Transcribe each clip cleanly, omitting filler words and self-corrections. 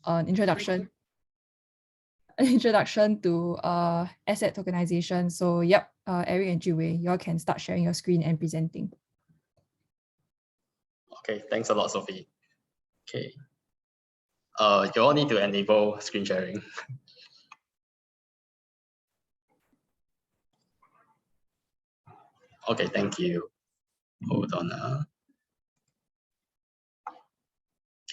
an introduction to asset tokenization. So yep, Eric and Jiwei, you all can start sharing your screen and presenting. Okay, thanks a lot, Sophie. Okay. You all need to enable screen sharing. Okay, thank you. Hold on.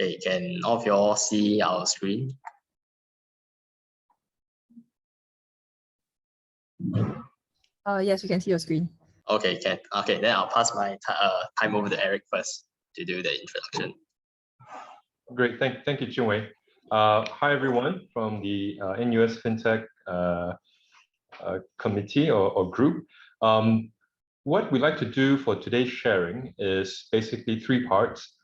Okay, can all of you all see our screen? Yes, we can see your screen. Okay, okay, then I'll pass my time over to Eric first to do the introduction. Great, thank you, Chinwei. Hi everyone from the NUS Fintech committee or group. What we like to do for today's sharing is basically three parts.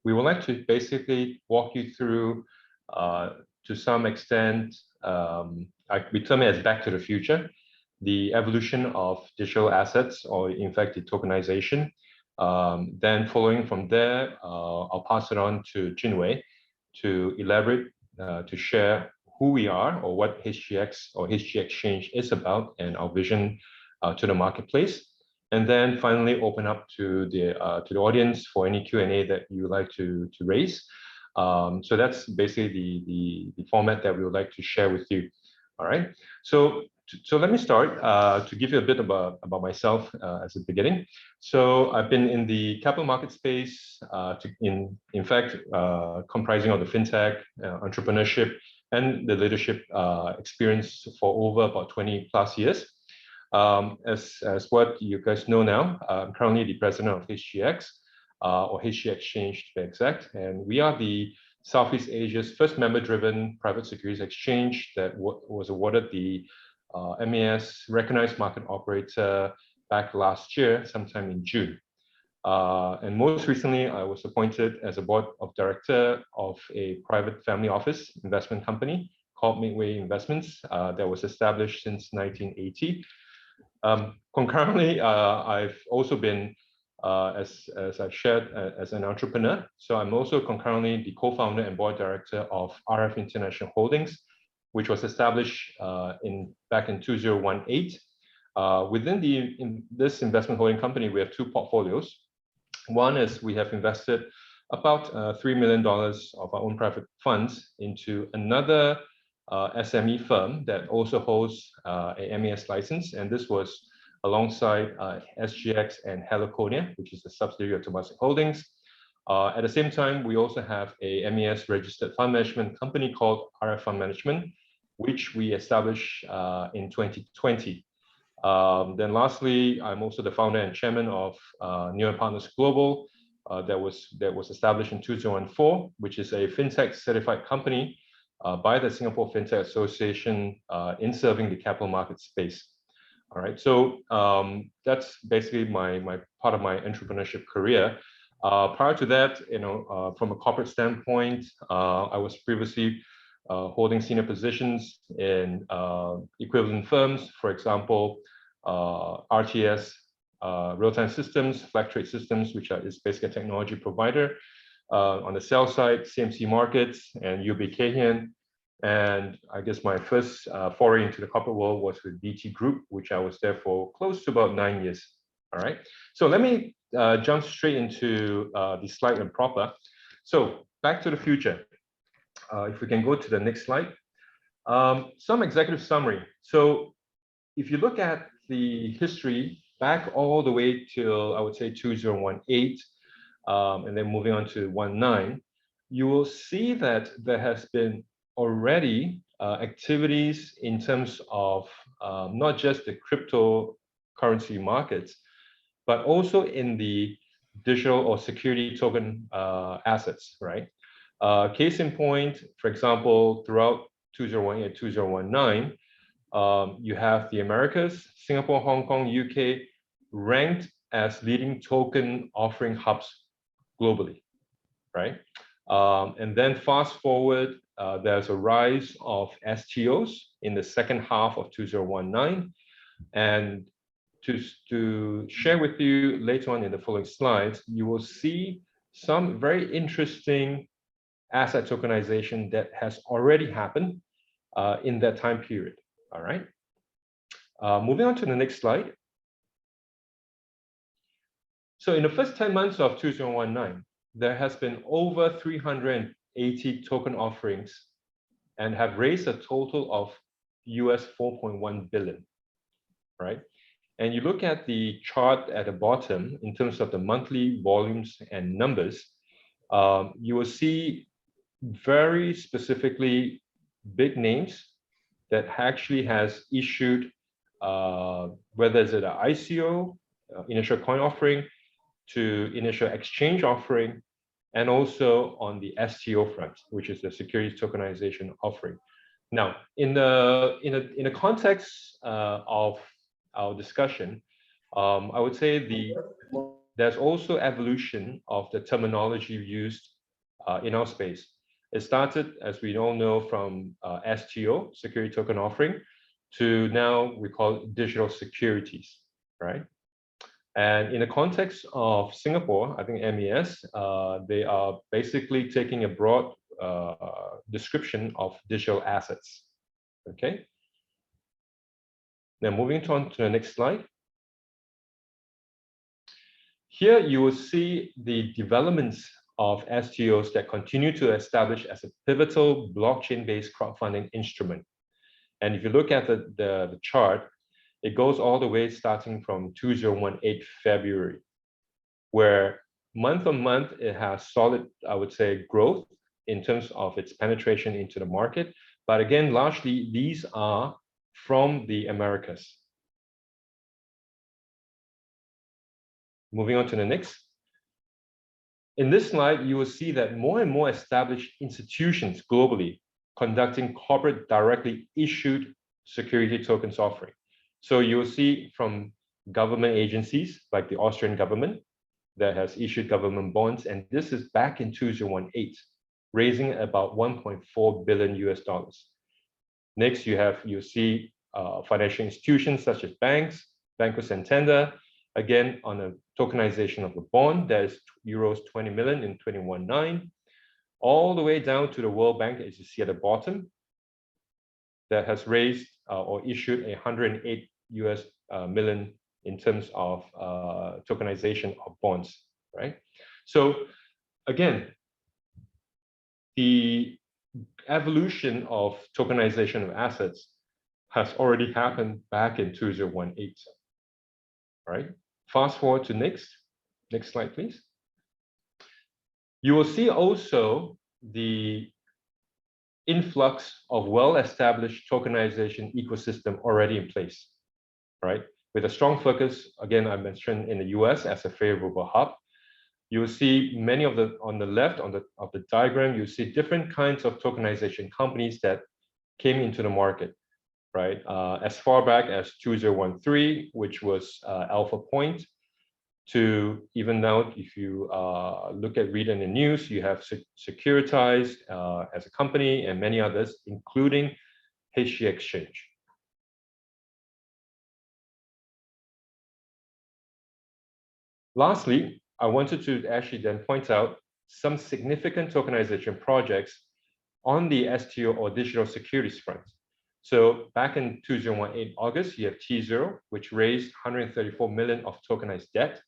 We would like to basically walk you through, to some extent, we term it as back to the future, the evolution of digital assets, or in fact, the tokenization. Then following from there, I'll pass it on to Jinwei to elaborate, to share who we are or what HGX or HG Exchange is about and our vision to the marketplace. And then finally open up to the audience for any Q&A that you would like to raise. So that's basically the format that we would like to share with you. All right. So let me start to give you a bit about myself as a beginning. So I've been in the capital market space, in fact, comprising of the fintech, entrepreneurship, and the leadership experience for over about 20 plus years. As what you guys know now, I'm currently the president of HGX, or HG Exchange to be exact, and we are the Southeast Asia's first member-driven private securities exchange that was awarded the MAS Recognized Market Operator back last year, sometime in June. And most recently, I was appointed as a board of director of a private family office investment company called Midway Investments that was established since 1980. Concurrently, I've also been, as I've shared, as an entrepreneur. So I'm also concurrently the co-founder and board director of RF International Holdings, which was established back in 2018. Within this investment holding company, we have two portfolios. One is we have invested about $3 million of our own private funds into another SME firm that also holds a MES license, and this was alongside SGX and Heliconia, which is the subsidiary of Temasek Holdings. At the same time, we also have a MES registered fund management company called RF Fund Management, which we established in 2020. Then lastly, I'm also the founder and chairman of New Partners Global that was established in 2014, which is a fintech certified company by the Singapore Fintech Association in serving the capital market space. All right, so that's basically my part of my entrepreneurship career. Prior to that, from a corporate standpoint, I was previously holding senior positions in equivalent firms, for example, RTS, Real-Time Systems, Flag Trade Systems, which is basically a technology provider. On the sell side, CMC Markets and UBK. And I guess my first foray into the corporate world was with BT Group, which I was there for close to about 9 years. All right, so let me jump straight into the slide and proper. So back to the future. If we can go to the next slide. Some executive summary. So if you look at the history back all the way till, I would say, 2018, and then moving on to 19, you will see that there has been already activities in terms of not just the cryptocurrency markets, but also in the digital or security token assets, right? Case in point, for example, throughout 2018, 2019, you have the Americas, Singapore, Hong Kong, UK, ranked as leading token offering hubs globally, right? And then fast forward, there's a rise of STOs in the second half of 2019. And to share with you later on in the following slides, you will see some very interesting asset tokenization that has already happened in that time period. All right. Moving on to the next slide. So in the first 10 months of 2019, there has been over 380 token offerings and have raised a total of US 4.1 billion, right? And you look at the chart at the bottom in terms of the monthly volumes and numbers, you will see very specifically big names that actually has issued, whether it's an ICO, initial coin offering, to initial exchange offering, and also on the STO front, which is the securities tokenization offering. Now, in the context of our discussion, I would say there's also evolution of the terminology used in our space. It started, as we all know, from STO, security token offering, to now we call it digital securities, right? And in the context of Singapore, I think MES, they are basically taking a broad description of digital assets. Okay. Now moving on to the next slide. Here you will see the developments of STOs that continue to establish as a pivotal blockchain-based crowdfunding instrument. And if you look at the chart, it goes all the way starting from 2018 February, where month on month it has solid, I would say, growth in terms of its penetration into the market. But again, largely these are from the Americas. Moving on to the next. In this slide, you will see that more and more established institutions globally conducting corporate directly issued security tokens offering. So you'll see from government agencies like the Austrian government that has issued government bonds, and this is back in 2018, raising about 1.4 billion US dollars. Next, you see financial institutions such as banks, Banco Santander, again on a tokenization of a bond that is euros 20 million in 2019, all the way down to the World Bank, as you see at the bottom, that has raised or issued 108 US million in terms of tokenization of bonds, right? So again, the evolution of tokenization of assets has already happened back in 2018, right? Fast forward to next slide, please. You will see also the influx of well-established tokenization ecosystem already in place, right? With a strong focus, again, I mentioned in the US as a favorable hub. You will see many of on the left of the diagram, you see different kinds of tokenization companies that came into the market, right? As far back as 2013, which was Alpha Point, to even now, if you read in the news, you have Securities as a company and many others, including HG Exchange. Lastly, I wanted to actually then point out some significant tokenization projects on the STO or digital securities front. So back in 2018 August, you have T0, which raised 134 million of tokenized debt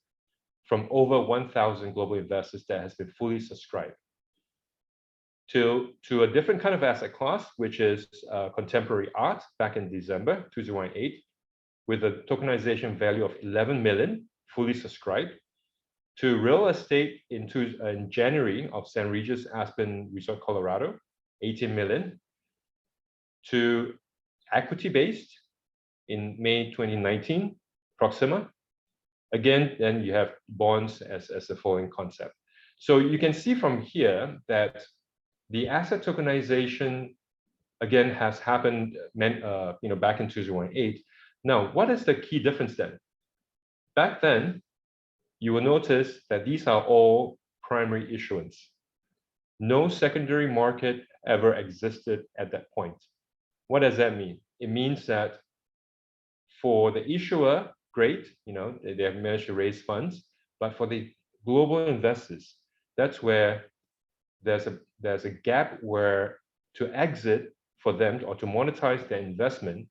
from over 1,000 global investors that has been fully subscribed. To a different kind of asset class, which is contemporary art back in December 2018, with a tokenization value of 11 million, fully subscribed, to real estate in January of St. Regis Aspen Resort, Colorado, 18 million, to equity-based in May 2019, Proxima. Again, then you have bonds as the following concept. So you can see from here that the asset tokenization, again, has happened back in 2018. Now, what is the key difference then? Back then, you will notice that these are all primary issuance. No secondary market ever existed at that point. What does that mean? It means that for the issuer, great, they have managed to raise funds, but for the global investors, that's where there's a gap where to exit for them or to monetize their investment,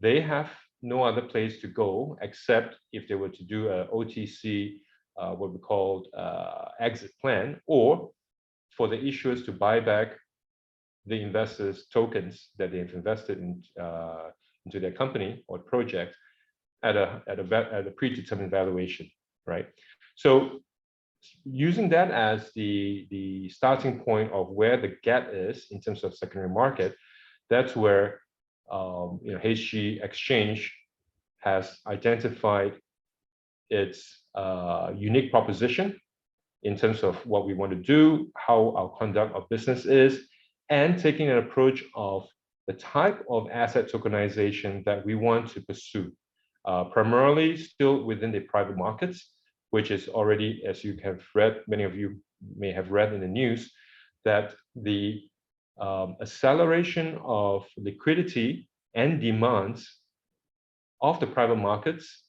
they have no other place to go except if they were to do a OTC, what we call exit plan, or for the issuers to buy back the investors' tokens that they've invested in, into their company or project at a predetermined valuation, right? So using that as the starting point of where the gap is in terms of secondary market, that's where HG Exchange has identified its unique proposition in terms of what we want to do, how our conduct of business is, and taking an approach of the type of asset tokenization that we want to pursue, primarily still within the private markets, which is already, as you have read, many of you may have read in the news, that the acceleration of liquidity and demands of the private markets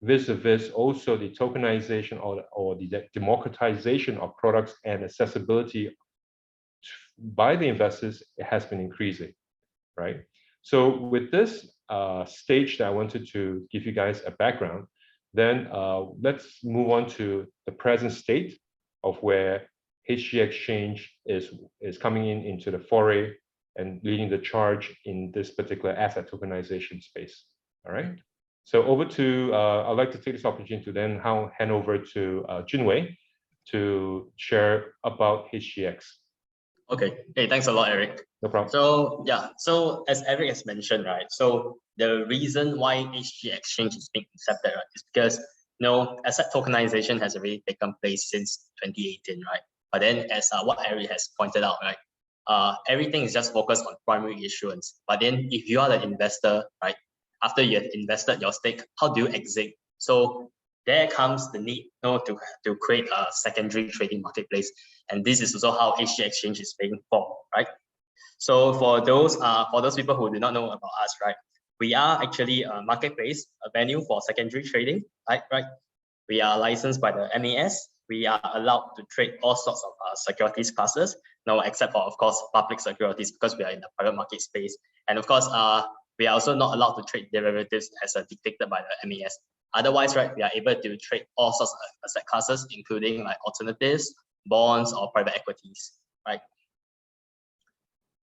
vis-a-vis also the tokenization or the democratization of products and accessibility by the investors, it has been increasing, right? So with this stage that I wanted to give you guys a background, then let's move on to the present state of where HG Exchange is coming into the foray and leading the charge in this particular asset tokenization space. All right. So over to, I'd like to take this opportunity to then hand over to Junwei to share about HGX. Okay. Hey, thanks a lot, Eric. No problem. So yeah, so as Eric has mentioned, right? So the reason why HG Exchange is being accepted, right, is because asset tokenization has already taken place since 2018, right? But then, as what Eric has pointed out, right, everything is just focused on primary issuance. But then, if you are the investor, right, after you have invested your stake, how do you exit? So there comes the need to create a secondary trading marketplace. And this is also how HG Exchange is being formed, right? So for those people who do not know about us, right, we are actually a marketplace, a venue for secondary trading, right? We are licensed by the MAS. We are allowed to trade all sorts of securities classes, except for, of course, public securities, because we are in the private market space. And of course, we are also not allowed to trade derivatives as dictated by the MAS. Otherwise, right, we are able to trade all sorts of asset classes, including like alternatives, bonds, or private equities, right?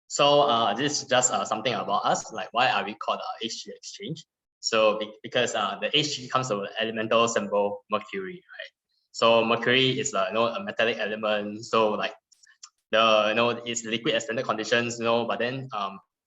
So this is just something about us, like why are we called HG Exchange? So because the HG comes from the elemental symbol Mercury, right? So Mercury is a metallic element. So like it's liquid at standard conditions, but then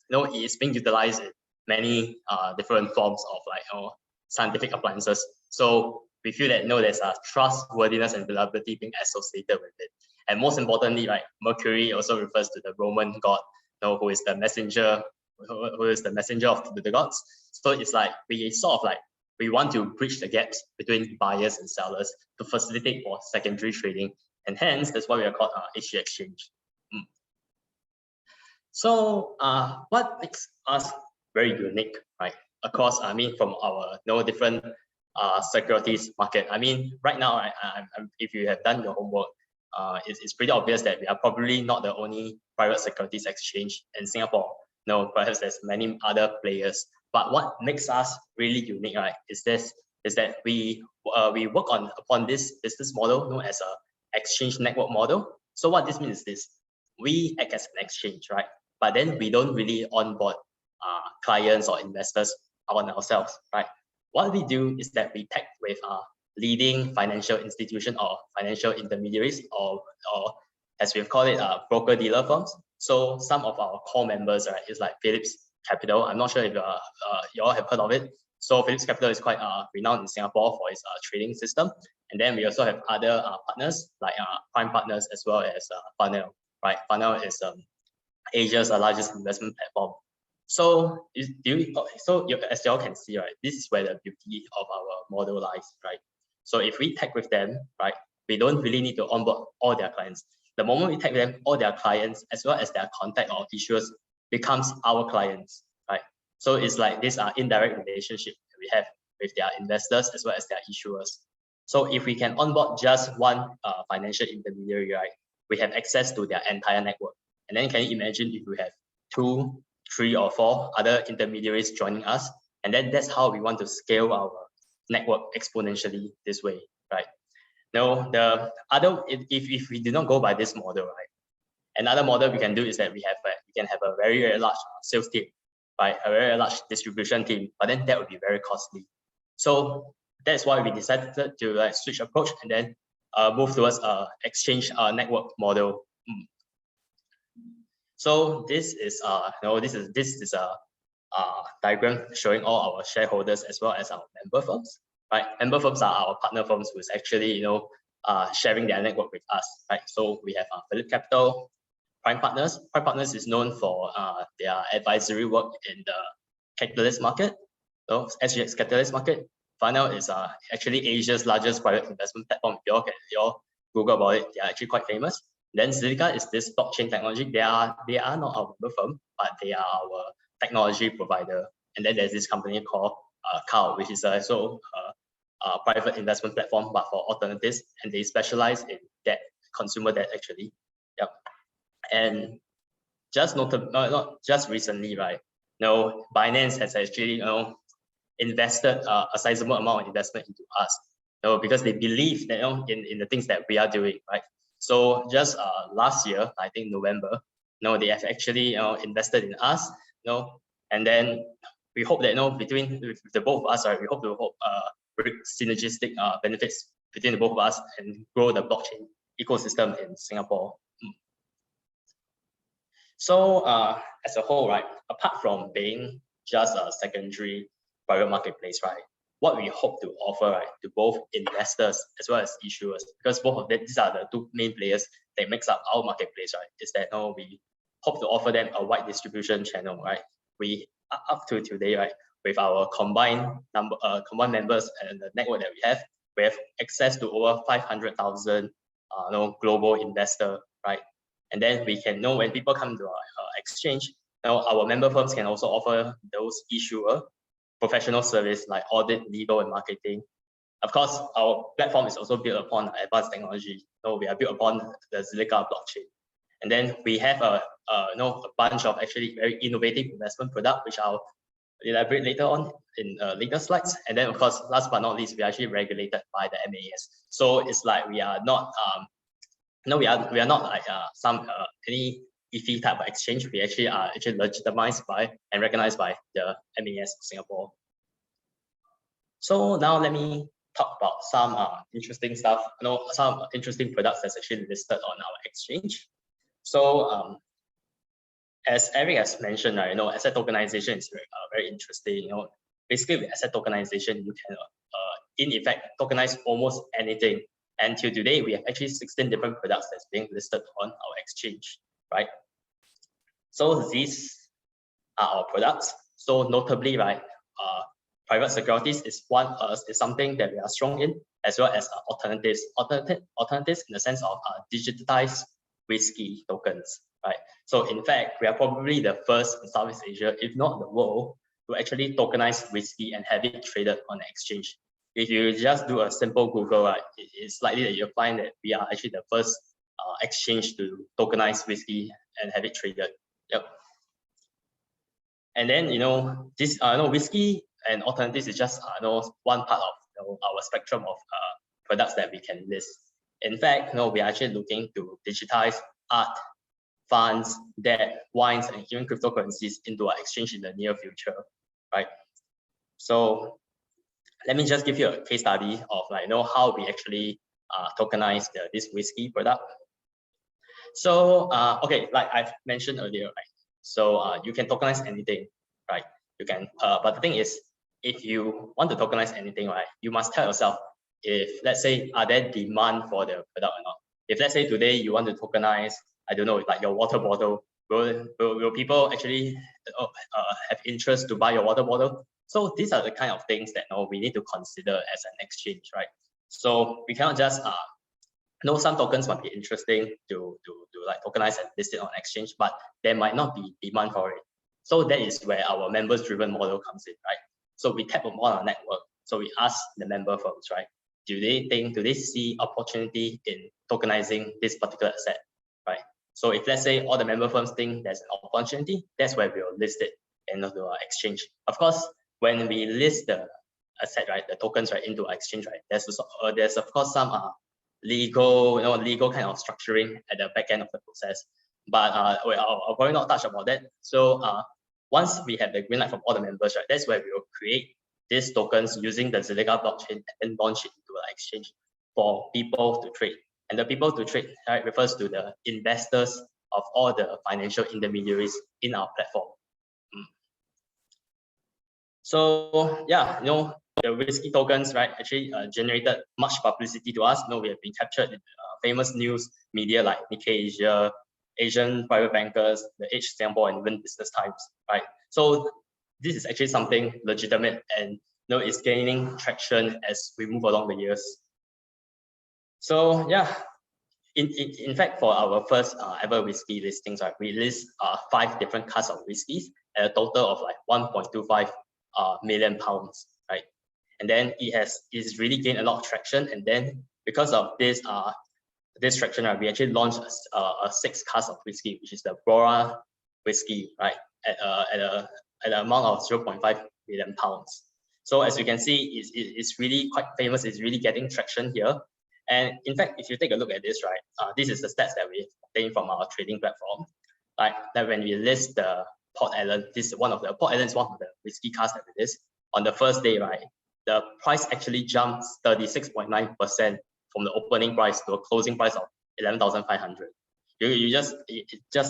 it is being utilized in many different forms of like scientific appliances. So we feel that there's a trustworthiness and reliability being associated with it. And most importantly, right, Mercury also refers to the Roman god, who is the messenger, of the gods. So it's like we want to bridge the gaps between buyers and sellers to facilitate for secondary trading, and hence that's why we are called HG Exchange. So what makes us very unique, right? Across, from our different securities market. Right now, if you have done your homework, it's pretty obvious that we are probably not the only private securities exchange in Singapore. Perhaps there's many other players. But what makes us really unique, right, is that we work upon this business model known as a exchange network model. So what this means is this: we act as an exchange, right? But then we don't really onboard clients or investors on ourselves, right? What we do is that we tag with leading financial institution or financial intermediaries, or as we've called it, broker-dealer firms. So some of our core members, right, is like Phillips Capital. I'm not sure if you all have heard of it. So Phillips Capital is quite renowned in Singapore for its trading system. And then we also have other partners like Prime Partners, as well as Funnel, right? Funnel is Asia's largest investment platform. So as you all can see, right, this is where the beauty of our model lies, right? So if we tag with them, right, we don't really need to onboard all their clients. The moment we tag them, all their clients, as well as their contact or issuers, becomes our clients, right? So it's like this indirect relationship that we have with their investors as well as their issuers. So if we can onboard just one financial intermediary, right, we have access to their entire network. And then can you imagine if we have 2, 3, or 4 other intermediaries joining us? And then that's how we want to scale our network exponentially this way, right? Now, the other, if we do not go by this model, right? Another model we can do is that we can have a very, very large sales team, right? A very large distribution team, but then that would be very costly. So that's why we decided to switch approach and then move towards exchange network model. So this is this is a diagram showing all our shareholders as well as our member firms. Right, member firms are our partner firms who's actually sharing their network with us. Right, so we have Phillip Capital, Prime Partners. Prime Partners is known for their advisory work in the catalyst market. So SGX catalyst market. Final is actually Asia's largest private investment platform. If you all Google about it, they are actually quite famous. Then Zilliqa is this blockchain technology. They are not our member firm, but they are our technology provider. And then there's this company called COW, which is also a private investment platform, but for alternatives, and they specialize in debt, consumer debt actually. Yep. And just not just recently, right? Binance has actually invested a sizable amount of investment into us, because they believe that in the things that we are doing, right? So just last year, I think November, they have actually invested in us, and then we hope that between the both of us, right, we hope to synergistic benefits between the both of us and grow the blockchain ecosystem in Singapore. So as a whole, right, apart from being just a secondary private marketplace, right, what we hope to offer, right, to both investors as well as issuers, because both of them, these are the two main players that makes up our marketplace, right, is that we hope to offer them a wide distribution channel, right? We up to today, right, with our combined members and the network that we have access to over 500,000 global investor, right? And then we can know when people come to our exchange, our member firms can also offer those issuer professional service like audit, legal, and marketing. Of course, our platform is also built upon advanced technology. We are built upon the Zilliqa blockchain. And then we have a bunch of actually very innovative investment products, which I'll elaborate later on in later slides. And then, of course, last but not least, we are actually regulated by the MAS. So it's like we are not we are not like any iffy type of exchange. We actually are legitimized by and recognized by the MAS Singapore. So now let me talk about some interesting stuff. Some interesting products that's actually listed on our exchange. So as Eric has mentioned, right, asset tokenization is very interesting. Basically with asset tokenization, you can in effect tokenize almost anything. And till today, we have actually 16 different products that's being listed on our exchange, right? So these are our products. So notably, right, private securities is something that we are strong in, as well as alternatives. Alternatives in the sense of digitized whiskey tokens, right? So in fact, we are probably the first in Southeast Asia, if not the world, to actually tokenize whiskey and have it traded on the exchange. If you just do a simple Google, right, it's likely that you'll find that we are actually the first exchange to tokenize whiskey and have it traded. Yep. And then this whiskey and alternatives is just one part of our spectrum of products that we can list. In fact, we are actually looking to digitize art, funds, debt, wines, and even cryptocurrencies into our exchange in the near future, right? So let me just give you a case study of how we actually tokenize this whiskey product. So okay, like I've mentioned earlier, right? So you can tokenize anything, right? You can, but the thing is, if you want to tokenize anything, right, you must tell yourself if, let's say, are there demand for the product or not. If let's say today you want to tokenize, I don't know, like your water bottle, will people actually have interest to buy your water bottle? So these are the kind of things that we need to consider as an exchange, right? So we cannot just some tokens might be interesting to like tokenize and list it on exchange, but there might not be demand for it. So that is where our members-driven model comes in, right? So we tap on our network. So we ask the member firms, right? Do they see opportunity in tokenizing this particular asset? right? So if let's say all the member firms think there's an opportunity, that's where we'll list it into our exchange. Of course, when we list the asset, right, the tokens, right, into our exchange, right, there's of course some legal kind of structuring at the back end of the process. But I'll probably not touch about that. So once we have the green light from all the members, right, that's where we will create these tokens using the Zilliqa blockchain and launch it into our exchange for people to trade. And the people to trade, right, refers to the investors of all the financial intermediaries in our platform. So yeah, the Whiskey tokens, right, actually generated much publicity to us. We have been captured in famous news media like Nikkei Asia, Asian private bankers, the Age Singapore, and even Business Times, right? So this is actually something legitimate, and it's gaining traction as we move along the years. So yeah, in fact, for our first ever whiskey listings, right, we list 5 different casks of whiskeys at a total of like 1.25 million pounds, right? And then it's really gained a lot of traction. And then because of this traction, right, we actually launched a 6 cask of whiskey, which is the Aurora Whiskey, right, at an amount of 0.5 million pounds. So as you can see, it's really quite famous. It's really getting traction here. And in fact, if you take a look at this, right, this is the stats that we obtained from our trading platform. Like that when we list the Port Ellen, Port Ellen is one of the whiskey casks that we list. On the first day, right, the price actually jumps 36.9% from the opening price to a closing price of 11,500. You just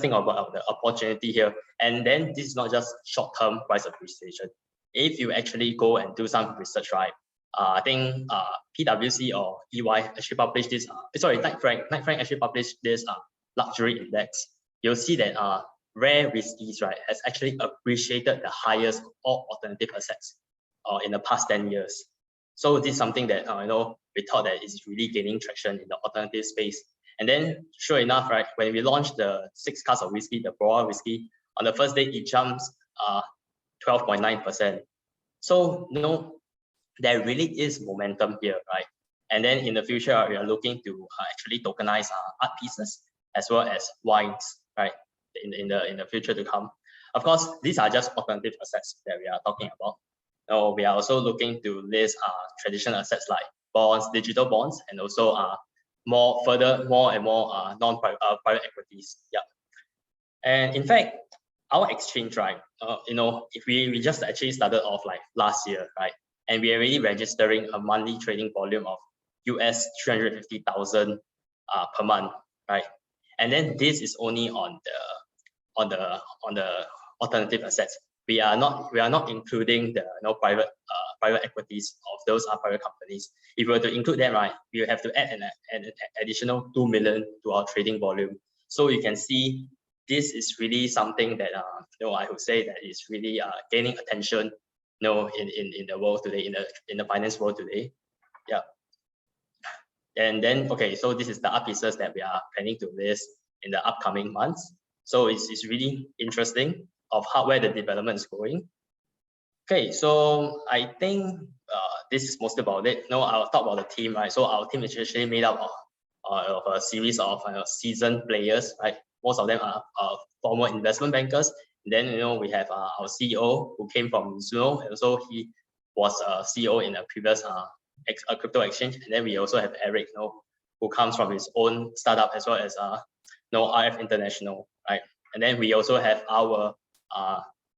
think about the opportunity here. And then this is not just short-term price appreciation. If you actually go and do some research, right, I think PwC or EY actually published this. Knight Frank actually published this luxury index. You'll see that rare whiskeys, right, has actually appreciated the highest of all alternative assets in the past 10 years. So this is something that we thought that is really gaining traction in the alternative space. And then, sure enough, right, when we launched the 6 casks of whiskey, the Aurora Whiskey, on the first day it jumps 12.9%. So there really is momentum here, right? And then in the future, we are looking to actually tokenize art pieces as well as wines, right? In the future to come. Of course, these are just alternative assets that we are talking about. Now, we are also looking to list traditional assets like bonds, digital bonds, and also more and more private equities. Yeah. And in fact, our exchange, right? If we just actually started off like last year, right? And we are already registering a monthly trading volume of US 350,000 per month, right? And then this is only on the alternative assets. We are not including the private equities of those private companies. If we were to include them, right, we will have to add an additional 2 million to our trading volume. So you can see this is really something that I would say that is really gaining attention in the world today, in the finance world today. Yeah. And then so this is the art pieces that we are planning to list in the upcoming months. So it's really interesting of where the development is going. Okay, so I think this is mostly about it. I'll talk about the team, right? So our team is actually made up of a series of seasoned players, right? Most of them are former investment bankers. And then we have our CEO who came from Zuno, and also he was a CEO in a previous crypto exchange. And then we also have Eric, who comes from his own startup as well as RF International, right? And then we also have our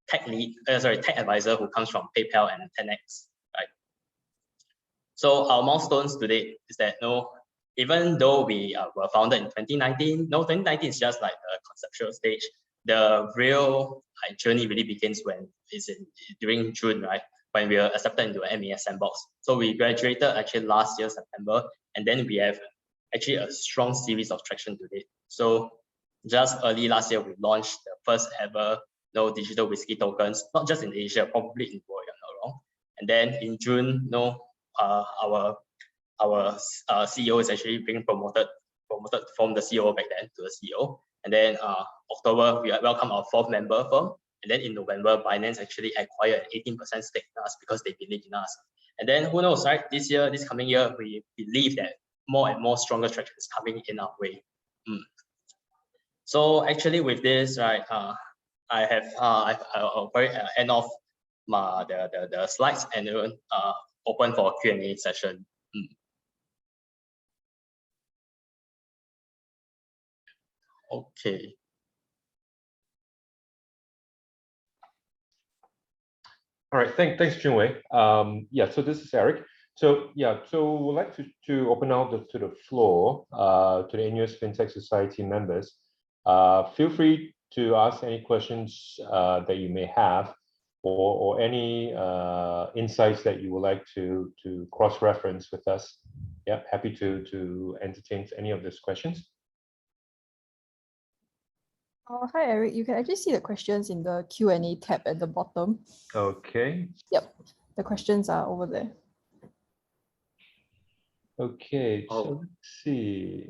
tech advisor who comes from PayPal and 10x, right? So our milestones today is that even though we were founded in 2019, 2019 is just like the conceptual stage. The real journey really begins during June, right? When we were accepted into an MES sandbox. So we graduated actually last year, September, and then we have actually a strong series of traction today. So just early last year, we launched the first ever digital whiskey tokens, not just in Asia, probably in the world, if I'm not wrong. And then in June, our CEO is actually being promoted from the CEO back then to the CEO. And then October, we welcome our 4th member firm. And then in November, Binance actually acquired an 18% stake in us because they believe in us. And then who knows, right? This coming year, we believe that more and more stronger traction is coming in our way. So actually with this, right, I have I'll probably end off the slides and then open for Q&A session. Okay. All right, thanks, Junwei. Yeah, so this is Eric. So yeah, so we'd like to open out to the floor to the NUS Fintech Society members. Feel free to ask any questions that you may have, or any insights that you would like to cross-reference with us. Yeah, happy to entertain any of these questions. Hi, Eric. You can actually see the questions in the Q&A tab at the bottom. Okay. Yep, the questions are over there. Okay, so let's see.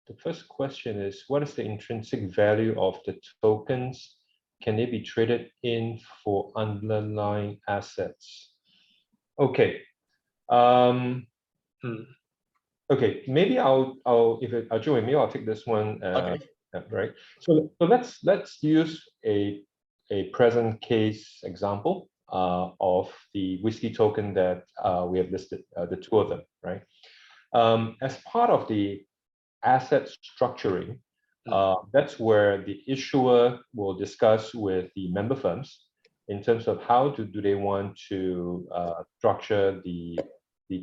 The first question is, what is the intrinsic value of the tokens? Can they be traded in for underlying assets? Okay. Okay, maybe Joey, maybe I'll take this one. Okay. Right. So let's use a present case example of the whiskey token that we have listed, the two of them, right? As part of the asset structuring, that's where the issuer will discuss with the member firms in terms of how do they want to structure the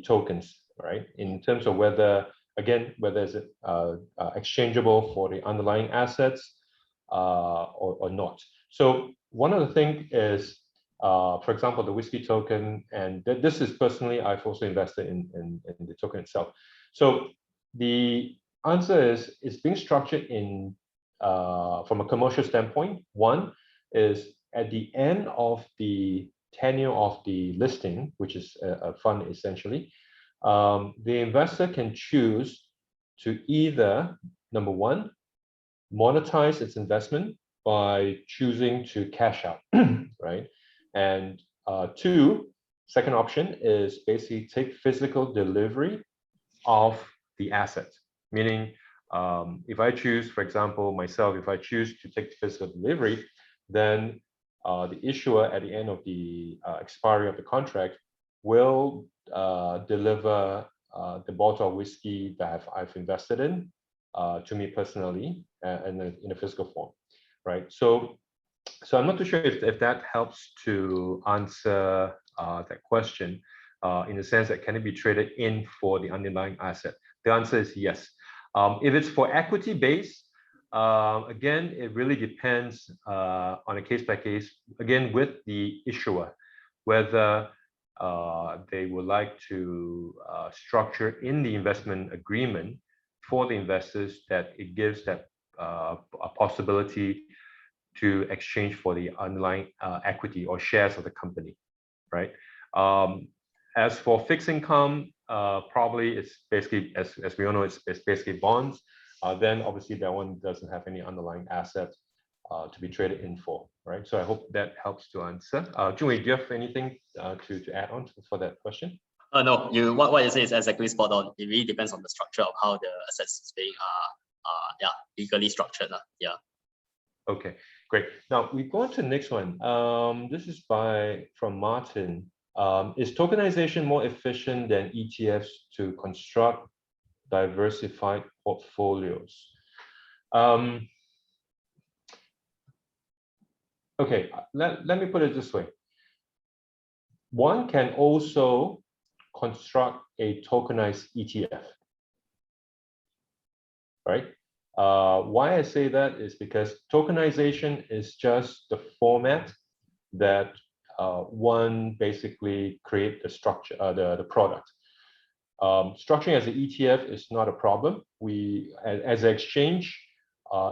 tokens, right? In terms of whether is it exchangeable for the underlying assets or not. So one of the things is, for example, the whiskey token, and this is personally, I've also invested in the token itself. So the answer is, it's being structured in from a commercial standpoint. One is at the end of the tenure of the listing, which is a fund essentially, the investor can choose to either, number one, monetize its investment by choosing to cash out, right? And two, second option is basically take physical delivery of the asset. Meaning, if I choose, for example, myself, if I choose to take physical delivery, then the issuer at the end of the expiry of the contract will deliver the bottle of whiskey that I've invested in to me personally, and in a physical form, right? So I'm not too sure if that helps to answer that question in the sense that can it be traded in for the underlying asset? The answer is yes. If it's for equity base, again, it really depends on a case by case, again, with the issuer, whether they would like to structure in the investment agreement for the investors that it gives that a possibility to exchange for the underlying equity or shares of the company, right? As for fixed income, probably it's basically, as we all know, it's basically bonds. Then obviously that one doesn't have any underlying assets to be traded in for, right? So I hope that helps to answer. Junwei, do you have anything to add on for that question? No, what you say is exactly spot on. It really depends on the structure of how the assets is being legally structured. Yeah. Okay, great. Now we go on to the next one. This is from Martin. Is tokenization more efficient than ETFs to construct diversified portfolios? Okay, let me put it this way. One can also construct a tokenized ETF, right? Why I say that is because tokenization is just the format that one basically create the structure, the product. Structuring as an ETF is not a problem. We, as an exchange,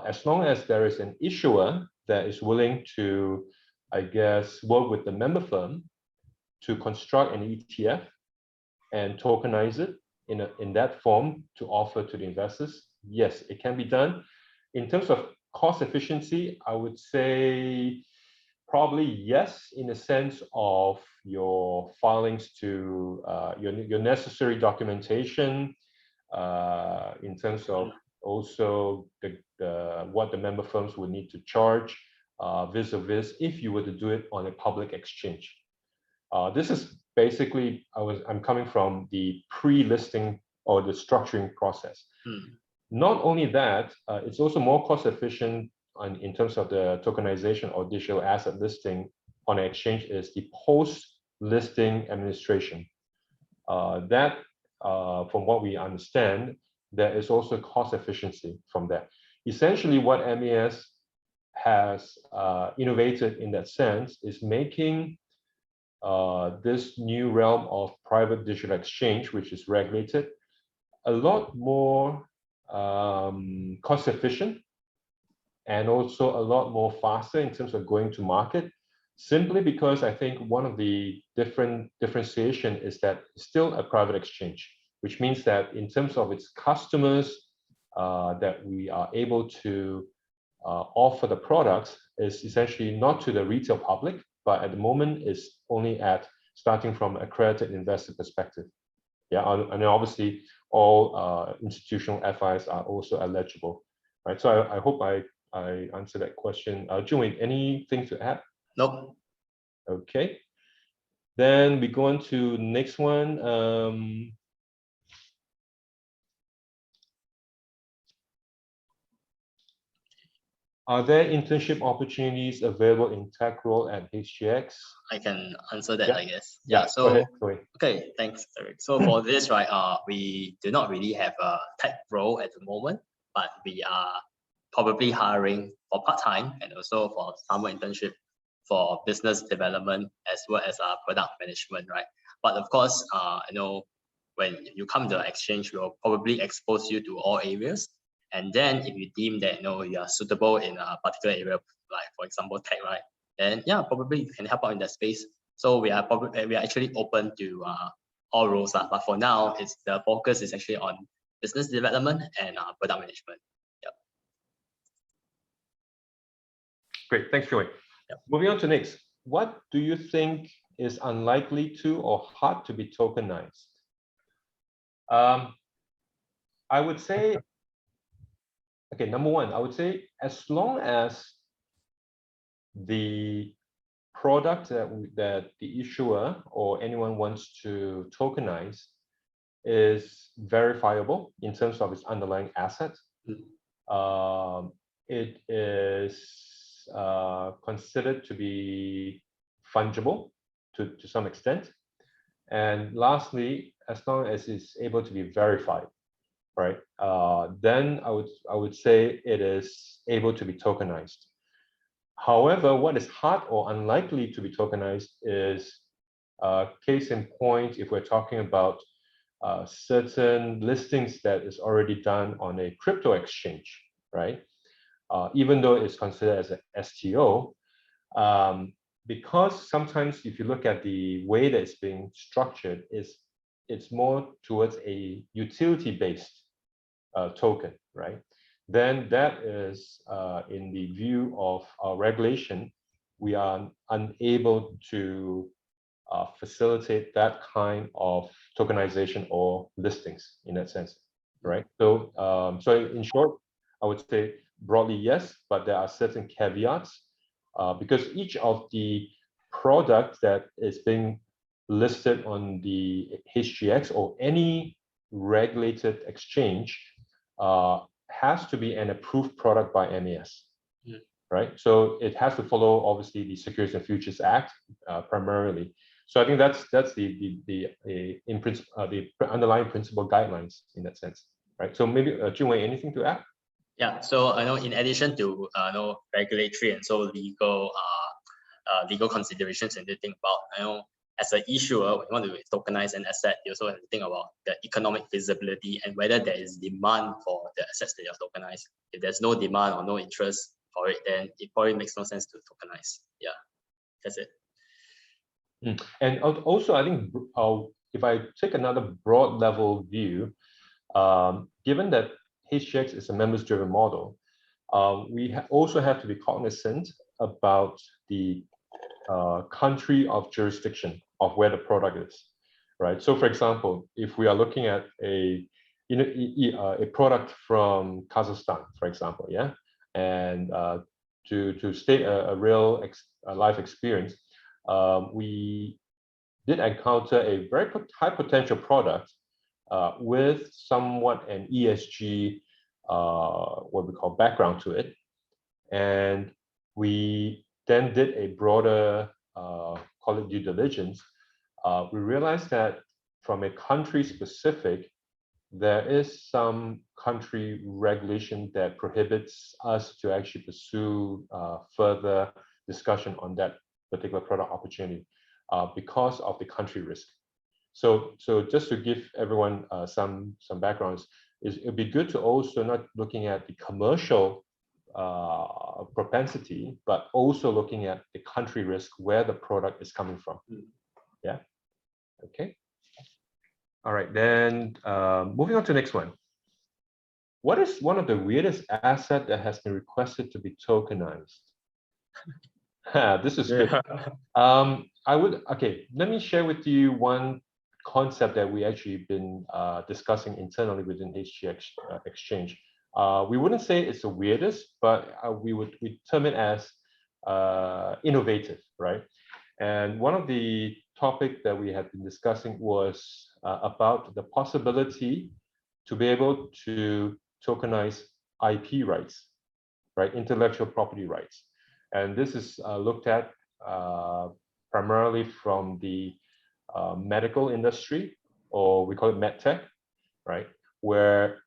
as long as there is an issuer that is willing to, I guess, work with the member firm to construct an ETF and tokenize it in that form to offer to the investors, yes, it can be done. In terms of cost efficiency, I would say probably yes, in the sense of your filings to your necessary documentation, in terms of also what the member firms would need to charge vis-a-vis if you were to do it on a public exchange. This is basically, I'm coming from the pre-listing or the structuring process. Not only that, it's also more cost efficient in terms of the tokenization or digital asset listing on an exchange is the post-listing administration. That, from what we understand, there is also cost efficiency from that. Essentially, what MAS has innovated in that sense is making this new realm of private digital exchange, which is regulated, a lot more cost efficient and also a lot more faster in terms of going to market, simply because I think one of the differentiation is that it's still a private exchange, which means that in terms of its customers that we are able to offer the products is essentially not to the retail public, but at the moment is only at starting from accredited investor perspective. Yeah, and obviously all institutional FIs are also eligible, right? So I hope I answered that question. Junwei, anything to add? Nope. Okay. Then we go on to next one. Are there internship opportunities available in tech role at HGX? I can answer that, Yeah. I guess. Yeah, So go ahead. okay, thanks, Eric. So for this, right, we do not really have a tech role at the moment, but we are probably hiring for part-time and also for summer internship for business development as well as product management, right? But of course, you know, when you come to the exchange, we'll probably expose you to all areas. And then if you deem that, you know, you are suitable in a particular area, like for example, tech, right? Then yeah, probably you can help out in that space. So we are actually open to all roles, but for now, the focus is actually on business development and product management. Yep. Great, thanks, Joey. Yep. Moving on to next. What do you think is unlikely to or hard to be tokenized? I would say, okay, number one, I would say as long as the product that the issuer or anyone wants to tokenize is verifiable in terms of its underlying asset, it is considered to be fungible to some extent. And lastly, as long as it's able to be verified, right? Then I would say it is able to be tokenized. However, what is hard or unlikely to be tokenized is case in point if we're talking about certain listings that is already done on a crypto exchange, right? Even though it's considered as an STO, because sometimes if you look at the way that it's being structured, it's more towards a utility-based token, right? Then that is, in the view of our regulation, we are unable to facilitate that kind of tokenization or listings in that sense, right? So, so in short, I would say broadly yes, but there are certain caveats because each of the products that is being listed on the HGX or any regulated exchange has to be an approved product by MAS, right? So it has to follow obviously the Securities and Futures Act primarily. So I think that's the underlying principle guidelines in that sense, right? So maybe Junwei, anything to add? Yeah. So I know in addition to regulatory and so legal considerations and to think about, I know as an issuer, when you want to tokenize an asset, you also have to think about the economic feasibility and whether there is demand for the assets that you have tokenized. If there's no demand or no interest for it, then it probably makes no sense to tokenize. Yeah, that's it. And also, I think if I take another broad level view, given that HGX is a members-driven model, we also have to be cognizant about the country of jurisdiction of where the product is, right? So for example, if we are looking at a a product from Kazakhstan, for example, yeah, and to state a real life experience, we did encounter a very high potential product with somewhat an ESG, what we call background to it, and we then did a broader, call it due diligence. We realized that from a country specific, there is some country regulation that prohibits us to actually pursue further discussion on that particular product opportunity because of the country risk. So just to give everyone some backgrounds, it'd be good to also not looking at the commercial propensity, but also looking at the country risk where the product is coming from. Yeah. Okay. All right, then moving on to the next one. What is one of the weirdest assets that has been requested to be tokenized? This is good. Let me share with you one concept that we actually been discussing internally within HG Exchange. We wouldn't say it's the weirdest, but we term it as innovative, right? And one of the topic that we had been discussing was about the possibility to be able to tokenize IP rights, right? Intellectual property rights. And this is looked at primarily from the medical industry, or we call it medtech, right? Where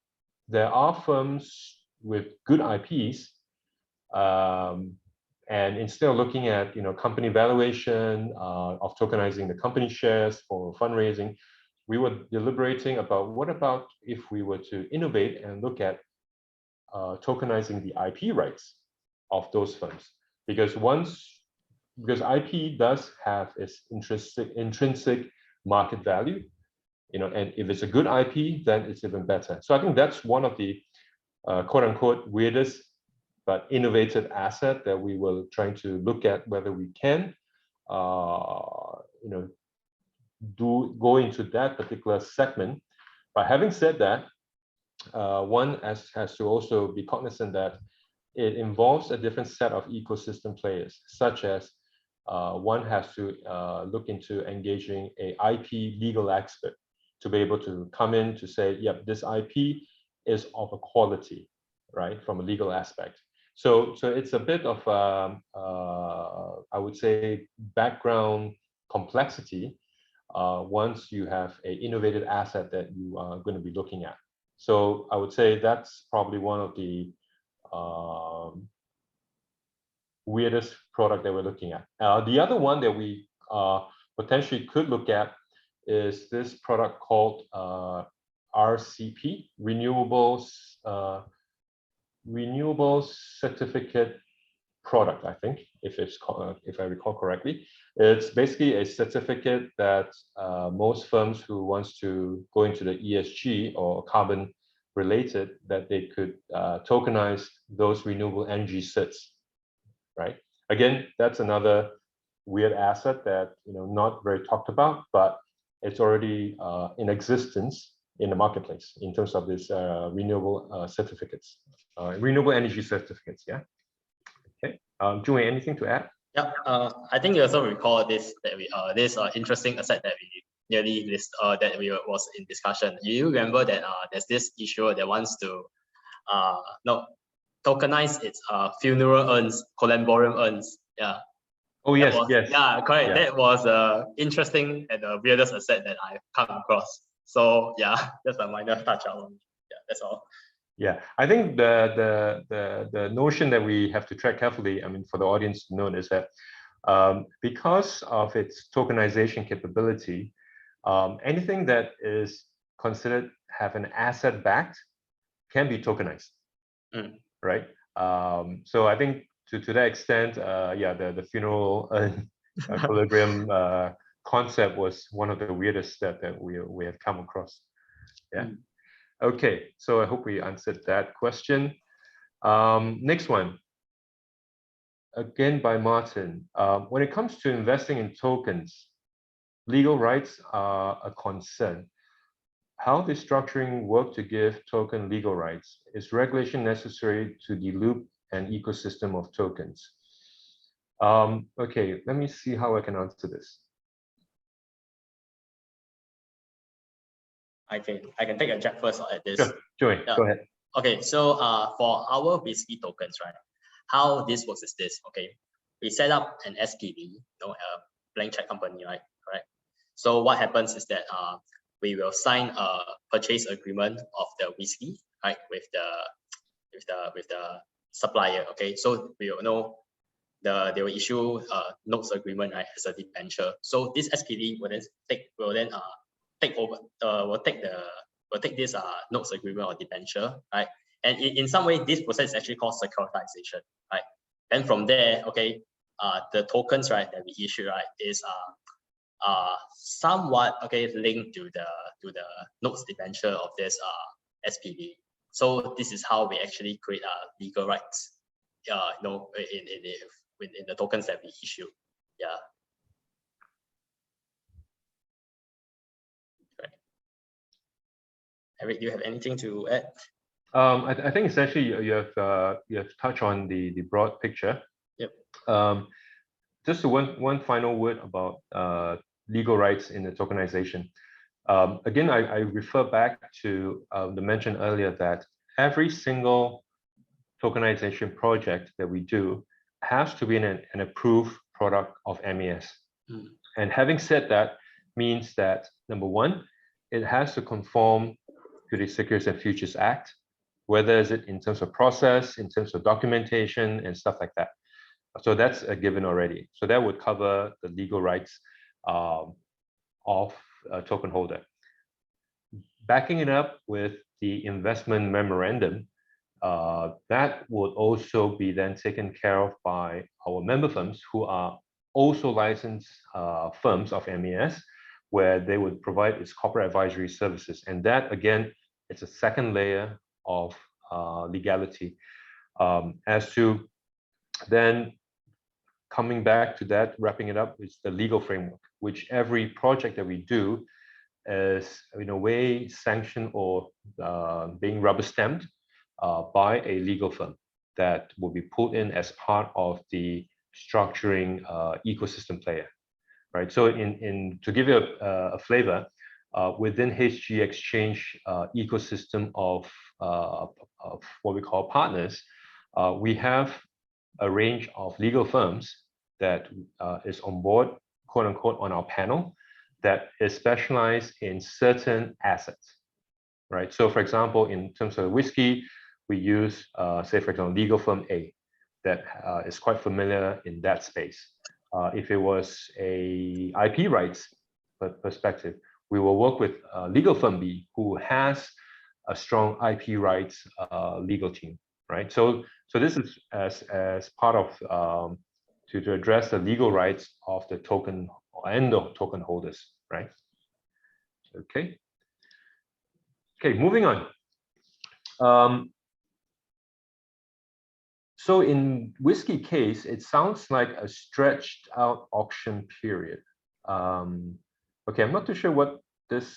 there are firms with good IPs, and instead of looking at company valuation of tokenizing the company shares for fundraising, we were deliberating about what about if we were to innovate and look at tokenizing the IP rights of those firms, because IP does have its intrinsic market value, and if it's a good IP, then it's even better. So I think that's one of the quote unquote weirdest but innovative asset that we were trying to look at whether we can go into that particular segment. But having said that, one has to also be cognizant that it involves a different set of ecosystem players, such as one has to look into engaging a IP legal expert to be able to come in to say, yep, this IP is of a quality, right, from a legal aspect. So it's a bit of I would say background complexity once you have an innovative asset that you are going to be looking at. So I would say that's probably one of the weirdest product that we're looking at. The other one that we potentially could look at is this product called RCP, Renewable Certificate Product, I think, if I recall correctly. It's basically a certificate that most firms who wants to go into the ESG or carbon related, that they could tokenize those renewable energy certs, right? Again, that's another weird asset that not very talked about, but it's already in existence in the marketplace in terms of this renewable certificates, renewable energy certificates. Yeah. Okay. Jun, anything to add? Yeah. I think you also recall this interesting asset that we nearly list that we was in discussion. You remember that there's this issuer that wants to tokenize its funeral urns, columbarium urns. Yeah. Oh yes, yes. Yeah, correct. Yeah. That was interesting and the weirdest asset that I've come across. So yeah, just a minor touch on. Yeah, that's all. Yeah, I think the notion that we have to track carefully, I mean, for the audience to know, is that because of its tokenization capability, anything that is considered have an asset backed can be tokenized, right? So I think to that extent, yeah, the funeral equilibrium concept was one of the weirdest that we have come across. Yeah. Okay, so I hope we answered that question. Next one, again by Martin. When it comes to investing in tokens, legal rights are a concern. how the structuring work to give token legal rights? Is regulation necessary to deloop an ecosystem of tokens? Okay, let me see how I can answer this. I can take a jab first at this. Sure, Joey, go ahead. Okay, so for our whiskey tokens, right? How this works is this. Okay, we set up an SPV, a blank check company, right? Correct. So what happens is that we will sign a purchase agreement of the whiskey, right, with the supplier. Okay, so we will know they will issue notes agreement, right, as a debenture. So this SPV will then take this notes agreement or debenture, right? And in some way, this process is actually called securitization, right? And from there, okay, the tokens, right, that we issue, right, is somewhat linked to the notes debenture of this SPV. So this is how we actually create legal rights, in the tokens that we issue. Yeah. Right. Eric, do you have anything to add? I think essentially you have touched on the broad picture. Yep. Just one final word about legal rights in the tokenization. Again, I refer back to the mention earlier that every single tokenization project that we do has to be an approved product of MES. And having said that, means that number one, it has to conform to the Securities and Futures Act, whether is it in terms of process, in terms of documentation and stuff like that. So that's a given already. So that would cover the legal rights of a token holder. Backing it up with the investment memorandum, that would also be then taken care of by our member firms who are also licensed firms of MES, where they would provide its corporate advisory services. And that, again, it's a second layer of legality. As to then coming back to that, wrapping it up, is the legal framework, which every project that we do is in a way sanctioned or being rubber stamped by a legal firm that will be put in as part of the structuring ecosystem player, right? So to give you a flavor, within HG Exchange ecosystem of what we call partners, we have a range of legal firms that is on board, quote unquote, on our panel that is specialized in certain assets, right? So for example, in terms of whiskey, we use, say for example, legal firm A that is quite familiar in that space. If it was a IP rights perspective, we will work with legal firm B who has a strong IP rights legal team, right? So this is as part of to address the legal rights of the token and the token holders, right? Okay. Okay, moving on. So in whiskey case, it sounds like a stretched out auction period. Okay, I'm not too sure what this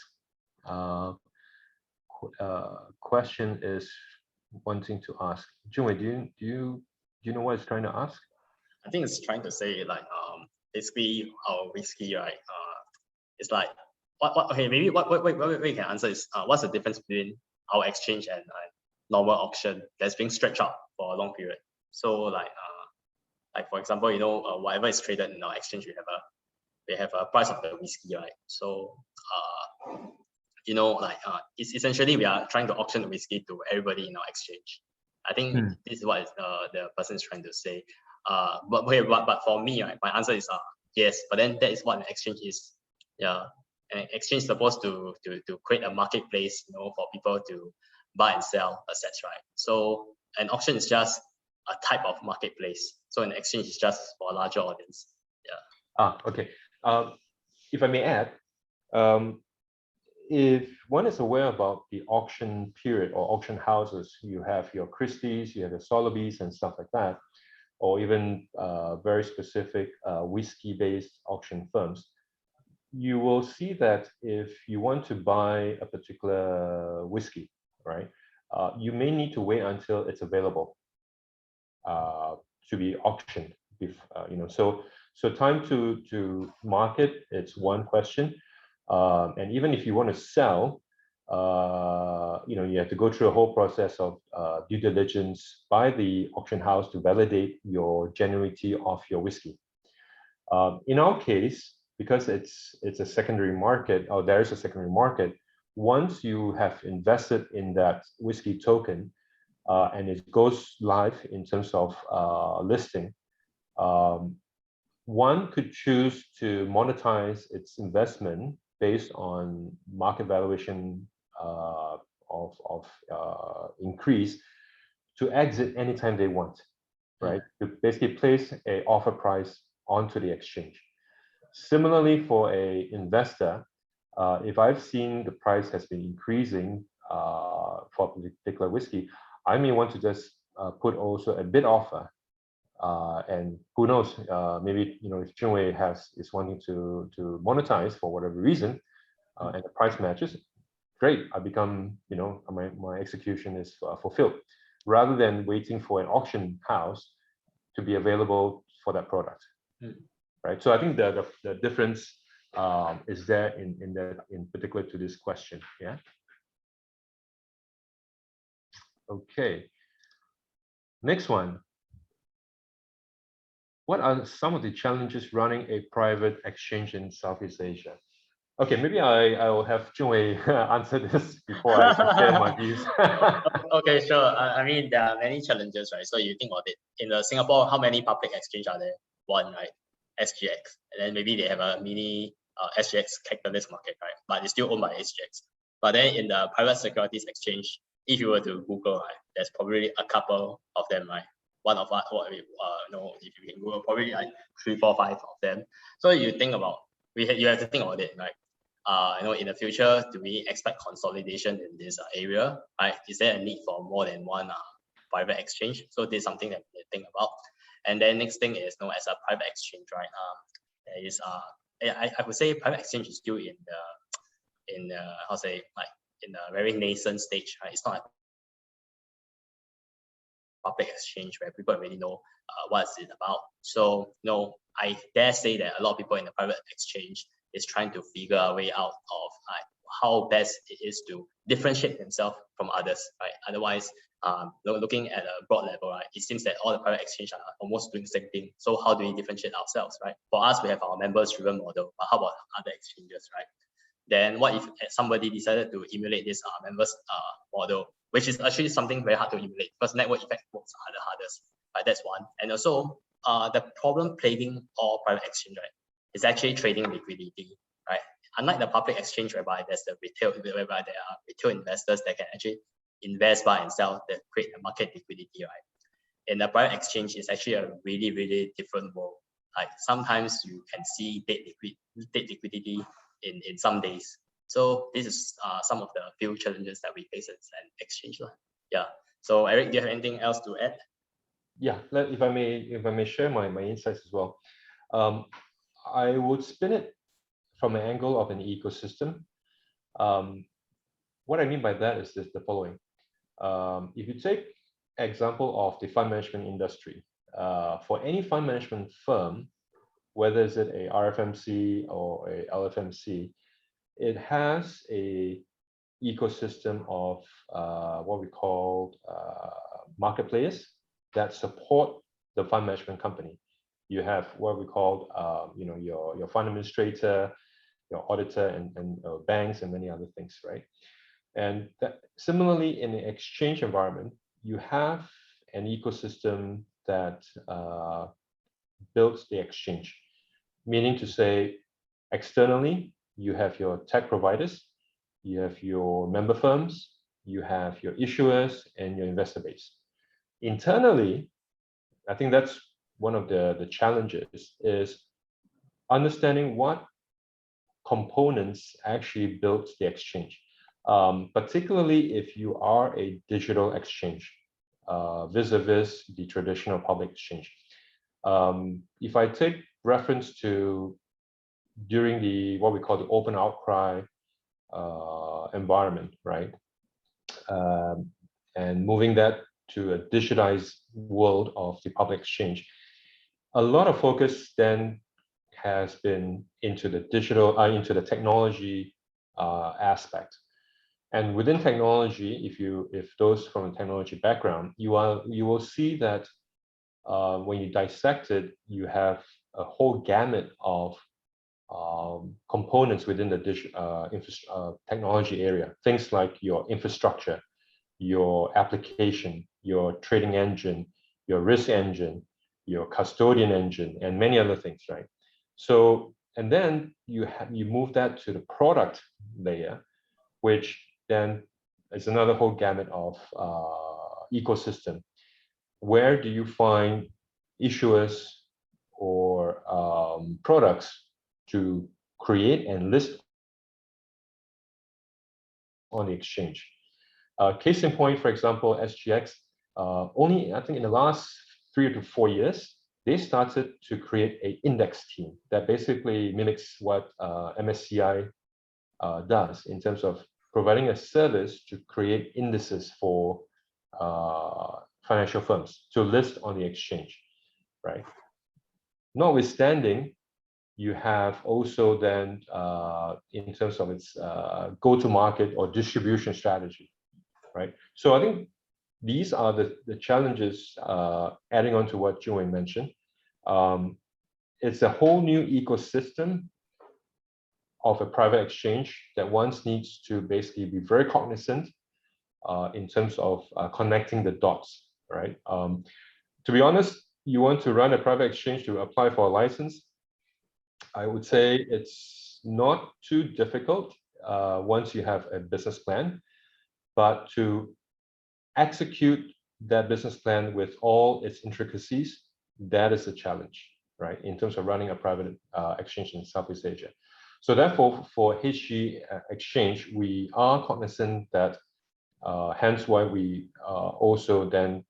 question is wanting to ask. Junwei, do you know what it's trying to ask? I think it's trying to say like basically our whiskey, right? It's like okay, maybe what we can answer is what's the difference between our exchange and normal auction that's being stretched out for a long period. So like for example, whatever is traded in our exchange, we have a price of the whiskey, right? So it's essentially we are trying to auction the whiskey to everybody in our exchange. I think this is what the person is trying to say. But for me, right, my answer is yes. But then that is what an exchange is. Yeah, an exchange is supposed to create a marketplace, for people to buy and sell assets, right? So an auction is just a type of marketplace. So an exchange is just for a larger audience. Yeah. Okay. If I may add, if one is aware about the auction period or auction houses, you have your Christie's, you have your Sotheby's and stuff like that, or even very specific whiskey-based auction firms. you will see that if you want to buy a particular whiskey, right, you may need to wait until it's available to be auctioned. So time to market, it's one question, and even if you want to sell, you have to go through a whole process of due diligence by the auction house to validate your genuinity of your whiskey. In our case, because it's a secondary market, or there is a secondary market, once you have invested in that whiskey token and it goes live in terms of listing, one could choose to monetize its investment based on market valuation of increase to exit anytime they want, right? To basically place a offer price onto the exchange. Similarly, for a investor, if I've seen the price has been increasing for a particular whiskey, I may want to just put also a bid offer, and who knows, maybe if Junwei is wanting to monetize for whatever reason, and the price matches, great, I become, my execution is fulfilled, rather than waiting for an auction house to be available for that product. Right. So I think the difference is there in particular to this question. Yeah. Okay. Next one. What are some of the challenges running a private exchange in Southeast Asia? Okay, maybe I will have Junwei answer this before I share my views. Okay, sure. I mean, there are many challenges, right? So you think about it. In Singapore, how many public exchange are there? One, right? SGX. And then maybe they have a mini SGX catalyst market, right? But it's still owned by SGX. But then in the private securities exchange, if you were to Google, right, there's probably a couple of them, right? One of us, if you can Google, probably like 3, 4, 5 of them. So you think about, you have to think about it, right? In the future, do we expect consolidation in this area, right? Is there a need for more than one private exchange? So this is something that we think about. And then next thing is, as a private exchange, right? There is I would say private exchange is still in a very nascent stage, right? It's not a public exchange where people already know what's it about. So I dare say that a lot of people in the private exchange is trying to figure a way out of how best it is to differentiate themselves from others, right? Otherwise, looking at a broad level, right, it seems that all the private exchanges are almost doing the same thing. So how do we differentiate ourselves, right? For us, we have our members-driven model, but how about other exchanges, right? Then what if somebody decided to emulate this members model, which is actually something very hard to emulate because network effect works are the hardest, right? That's one. And also, the problem plaguing all private exchange, right, is actually trading liquidity, right? Unlike the public exchange whereby there's the retail, whereby there are retail investors that can actually invest, buy and sell, that create a market liquidity, right? In the private exchange, it's actually a really, really different world. Like sometimes you can see dead liquidity in some days. So this is some of the few challenges that we face as an exchange. Yeah. So Eric, do you have anything else to add? Yeah, if I may share my insights as well. I would spin it from an angle of an ecosystem. What I mean by that is the following. If you take example of the fund management industry, for any fund management firm, whether it's a RFMC or a LFMC, it has a ecosystem of what we call market players that support the fund management company. You have what we call your fund administrator, your auditor, and banks and many other things, right? And similarly, in the exchange environment, you have an ecosystem that builds the exchange, meaning to say, externally, you have your tech providers, you have your member firms, you have your issuers, and your investor base. Internally, I think that's one of the challenges is understanding what components actually build the exchange. Particularly if you are a digital exchange vis-a-vis the traditional public exchange. If I take reference to during the what we call the open outcry environment, right? And moving that to a digitized world of the public exchange. A lot of focus then has been into the digital, into the technology aspect. And within technology, if those from a technology background, you will see that when you dissect it, you have a whole gamut of components within the technology area. Things like your infrastructure, your application, your trading engine, your risk engine, your custodian engine, and many other things, right? So, and then you move that to the product layer, which then is another whole gamut of ecosystem. Where do you find issuers or products to create and list on the exchange? Case in point, for example, SGX, only I think in the last 3 to 4 years, they started to create an index team that basically mimics what MSCI does in terms of providing a service to create indices for financial firms to list on the exchange, right? Notwithstanding, you have also then in terms of its go-to-market or distribution strategy, right? So I think these are the challenges, adding on to what Junwei mentioned. It's a whole new ecosystem of a private exchange that one needs to basically be very cognizant in terms of connecting the dots, right? To be honest, you want to run a private exchange to apply for a license, I would say it's not too difficult once you have a business plan, but to execute that business plan with all its intricacies, that is a challenge, right? In terms of running a private exchange in Southeast Asia. So therefore, for HG Exchange, we are cognizant that, hence why we also then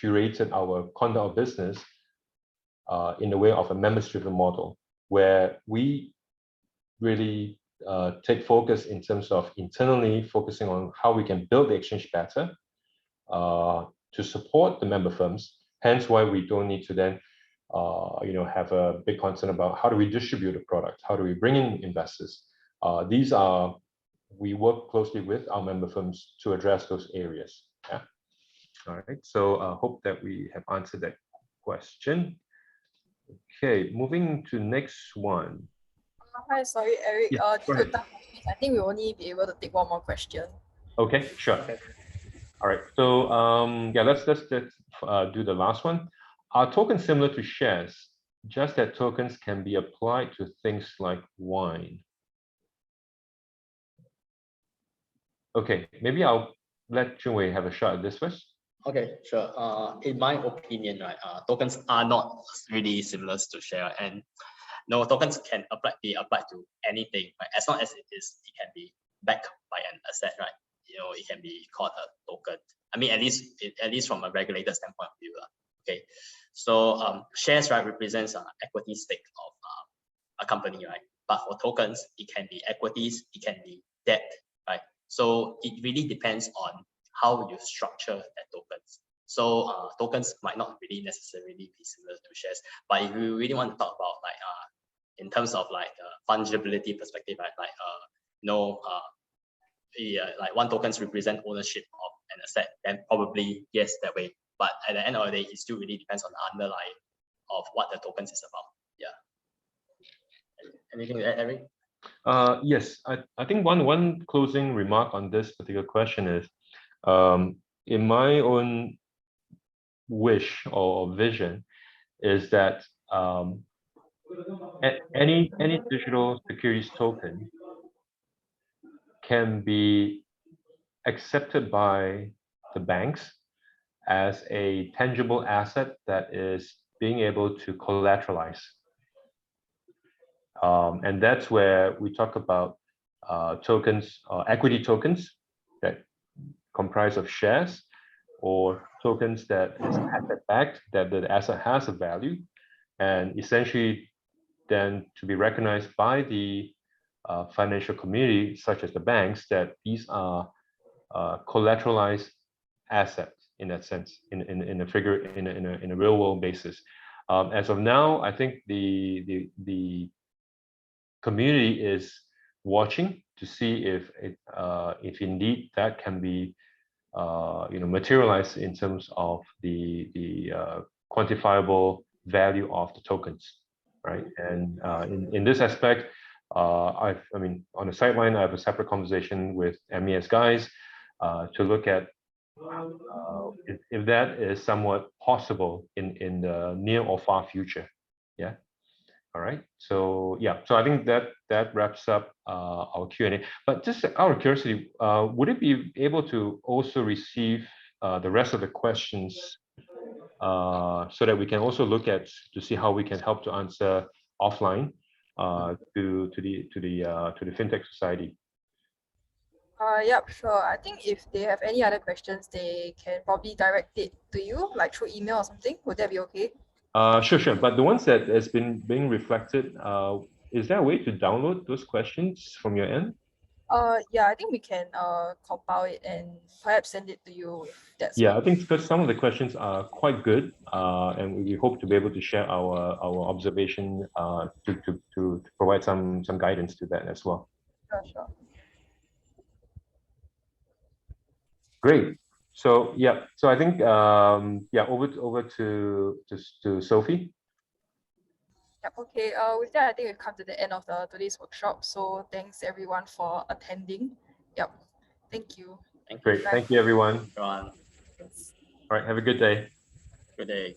curated our conduct of business in the way of a members-driven model, where we really take focus in terms of internally focusing on how we can build the exchange better to support the member firms. Hence why we don't need to then have a big concern about how do we distribute a product, how do we bring in investors. We work closely with our member firms to address those areas. Yeah. All right. So I hope that we have answered that question. Okay, moving to next one. Hi, sorry, Eric. Yeah, Due to time constraints, I think we'll only be able to take one more question. Okay, sure. Okay. All right. So yeah, let's do the last one. Are tokens similar to shares? Just that tokens can be applied to things like wine. Okay, maybe I'll let Junwei have a shot at this first. Okay, sure. In my opinion, right, tokens are not really similar to share, and no, tokens can be applied to anything, right? As long as it can be backed by an asset, right? It can be called a token. I mean, at least from a regulator standpoint of view, okay. So shares, right, represents an equity stake of a company, right? But for tokens, it can be equities, it can be debt, right? So it really depends on how you structure that tokens. So tokens might not really necessarily be similar to shares, but if you really want to talk about like in terms of like fungibility perspective, right? Like like one tokens represent ownership of an asset, then probably yes, that way. But at the end of the day, it still really depends on the underlying of what the tokens is about. Yeah. Anything to add, Eric? Yes, I think one closing remark on this particular question is, in my own wish or vision, is that any digital securities token can be accepted by the banks as a tangible asset that is being able to collateralize. And that's where we talk about tokens, equity tokens that comprise of shares, or tokens that is asset backed, that the asset has a value, and essentially then to be recognized by the financial community, such as the banks, that these are collateralized assets in that sense, in a real world basis. As of now, I think the community is watching to see if indeed that can be materialized in terms of the quantifiable value of the tokens, right? And in this aspect, I mean, on the sideline, I have a separate conversation with MES guys to look at if that is somewhat possible in the near or far future. Yeah. All right. So yeah. So I think that wraps up our Q&A. But just out of curiosity, would it be able to also receive the rest of the questions so that we can also look at to see how we can help to answer offline to the FinTech Society? Yep, sure. I think if they have any other questions, they can probably direct it to you, like through email or something. Would that be okay? Sure. But the ones that has been being reflected, is there a way to download those questions from your end? Yeah, I think we can compile it and perhaps send it to you if that's Yeah, I think because some of the questions are quite good, and we hope to be able to share our observation to provide some guidance to that as well. Sure. Great. So yeah, so I think yeah, over to Sophie. Yep, okay. With that, I think we've come to the end of today's workshop. So thanks everyone for attending. Yep. Thank you. Thank you. Great. Thank you, everyone. Everyone. All right. Have a good day. Good day.